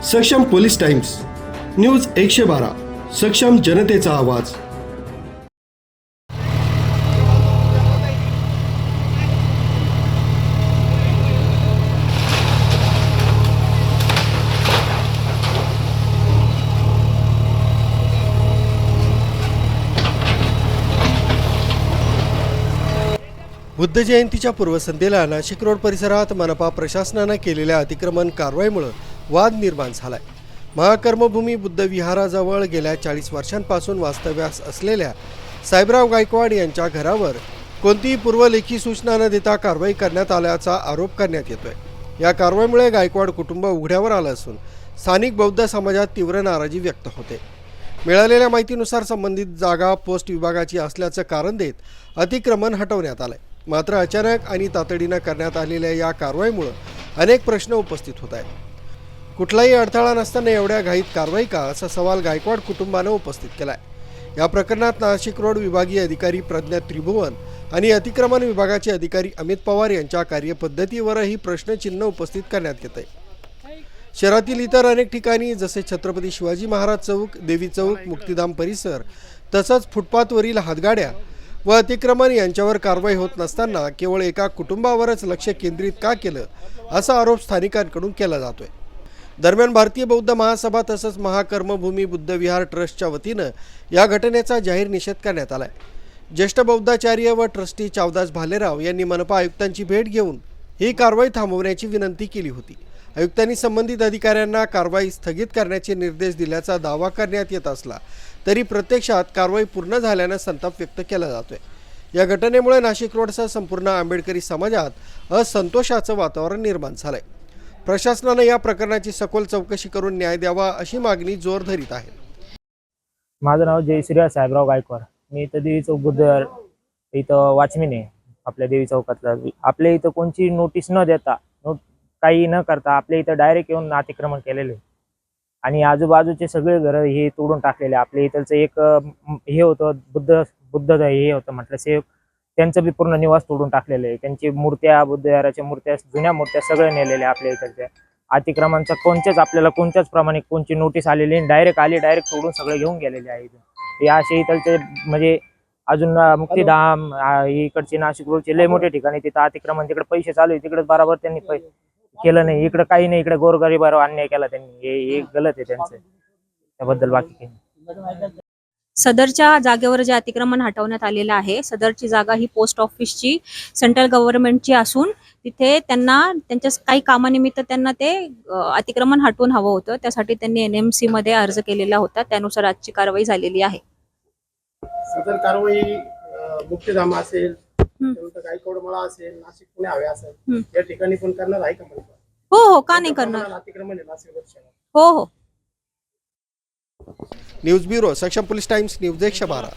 सक्षम police times, news 112, सक्षम जनतेचा आवाज। बुद्ध जयंतीच्या पूर्वसंध्येला नाशिक रोड परिसरात मनपा प्रशासनाने केलेल्या अतिक्रमण कारवाईमुळे वाद निर्माण झालाय। महाकर्मभूमी बुद्ध विहाराजवळ गेल्या 40 वर्षांपासून वास्तव्यास असलेल्या साहेबराव गायकवाड यांच्या घरावर कोणतीही पूर्वलेखी सूचना न देता कारवाई करण्यात आल्याचा आरोप करण्यात येतोय। या कारवाईमुळे गायकवाड कुटुंब उघड्यावर आलं असून स्थानिक बौद्ध समाजात तीव्र नाराजी व्यक्त होते। मिळालेल्या माहितीनुसार संबंधित जागा पोस्ट विभागाची असल्याचं कारण देत अतिक्रमण हटवण्यात आलंय। मात्र अचानक आणि तातडीनं करण्यात आलेल्या या कारवाईमुळे अनेक प्रश्न उपस्थित होत आहेत। कुठलाही अडथळा नसताना एवढ्या घाईत कारवाई का, असा सवाल गायकवाड कुटुंबानं उपस्थित केलाय। या प्रकरणात नाशिक रोड विभागीय अधिकारी प्रज्ञा त्रिभुवन आणि अतिक्रमण विभागाचे अधिकारी अमित पवार यांच्या कार्यपद्धतीवरही प्रश्नचिन्ह उपस्थित करण्यात येत आहे। शहरातील इतर अनेक ठिकाणी जसे छत्रपती शिवाजी महाराज चौक, देवी चौक, मुक्तिधाम परिसर तसंच फुटपाथवरील हातगाड्या व अतिक्रमण यांच्यावर कारवाई होत नसताना केवळ एका कुटुंबावरच लक्ष केंद्रित का केलं, असा आरोप स्थानिकांकडून केला जातोय। दरम्यान भारतीय बौद्ध महासभा तसंच महाकर्मभूमी बुद्ध विहार ट्रस्टच्या वतीनं या घटनेचा जाहीर निषेध करण्यात आलाय। ज्येष्ठ बौद्धाचार्य व ट्रस्टी चावदास भालेराव यांनी मनपा आयुक्तांची भेट घेऊन ही कारवाई थांबवण्याची विनंती केली होती। आयुक्तांनी संबंधित अधिकाऱ्यांना कारवाई स्थगित करण्याचे निर्देश दिल्याचा दावा करण्यात येत असला तरी प्रत्यक्षात कारवाई पूर्ण झाल्यानं संताप व्यक्त केला जातोय। या घटनेमुळे नाशिक रोडसह संपूर्ण आंबेडकरी समाजात असंतोषाचं वातावरण निर्माण झालंय। प्रशासनाने या प्रकरणाची सखोल चौकशी करून न्याय द्यावा, अशी मागणी जोर धरीत आहे। माझं नाव जयश्री साहेबराव गायकवाड। मी इथं देवी चौक बुद्ध इथं वॉचमॅन आहे। आपल्या देवी चौकातला आपल्या इथं कोणची नोटीस न देता काही न करता आपल्या इथं डायरेक्ट येऊन अतिक्रमण केलेले आणि आजूबाजूचे सगळे घर हे तोडून टाकलेले। आपल्या इथलचं एक हे होतं बुद्ध हे होतं म्हटलं सेवक, त्यांचं बी पूर्ण निवास तोडून टाकलेले आहे। त्यांची मूर्त्या, बुद्धविहाराच्या मूर्त्या, जुन्या मूर्त्या सगळे नेलेल्या आपल्या इथलच्या। अतिक्रमणचा कोणत्याच प्रमाणे कोणची नोटीस आलेली डायरेक्ट तोडून सगळे घेऊन गेलेले आहे। हे असे इथलचे म्हणजे अजून मुक्तिधाम इकडचे नाशिक रोडचे लय मोठे ठिकाणी तिथं अतिक्रमण, तिकडे पैसे चालू आहे तिकडे बरोबर त्यांनी केलं नाही, इकडे काही नाही, इकडे गोरगरिबावर अन्याय केला त्यांनी। हे गलत आहे त्यांचं, त्याबद्दल बाकी काही। सदरच्या जागेवर जे अतिक्रमण हटवण्यात आलेलं आहे, सदरची जागा ही पोस्ट ऑफिसची सेंट्रल गव्हर्नमेंटची असून तिथे त्यांना त्यांच्या काही कामानिमित्त त्यांना ते अतिक्रमण हटवून हवं होतं। त्यासाठी त्यांनी NMC मध्ये अर्ज केलेला होता, त्यानुसार आजची कारवाई झालेली आहे। सदर कारवाई मुक्तिधाम असेल, गायकवाड मळा असेल, नाशिक पुणे हवे असेल, या ठिकाणी पण करणार आहे का? हो, का नाही करणार? अतिक्रमण आहे नाशिक शहरात। हो। न्यूज ब्युरो, सक्षम पोलीस टाइम्स, न्यूज 112।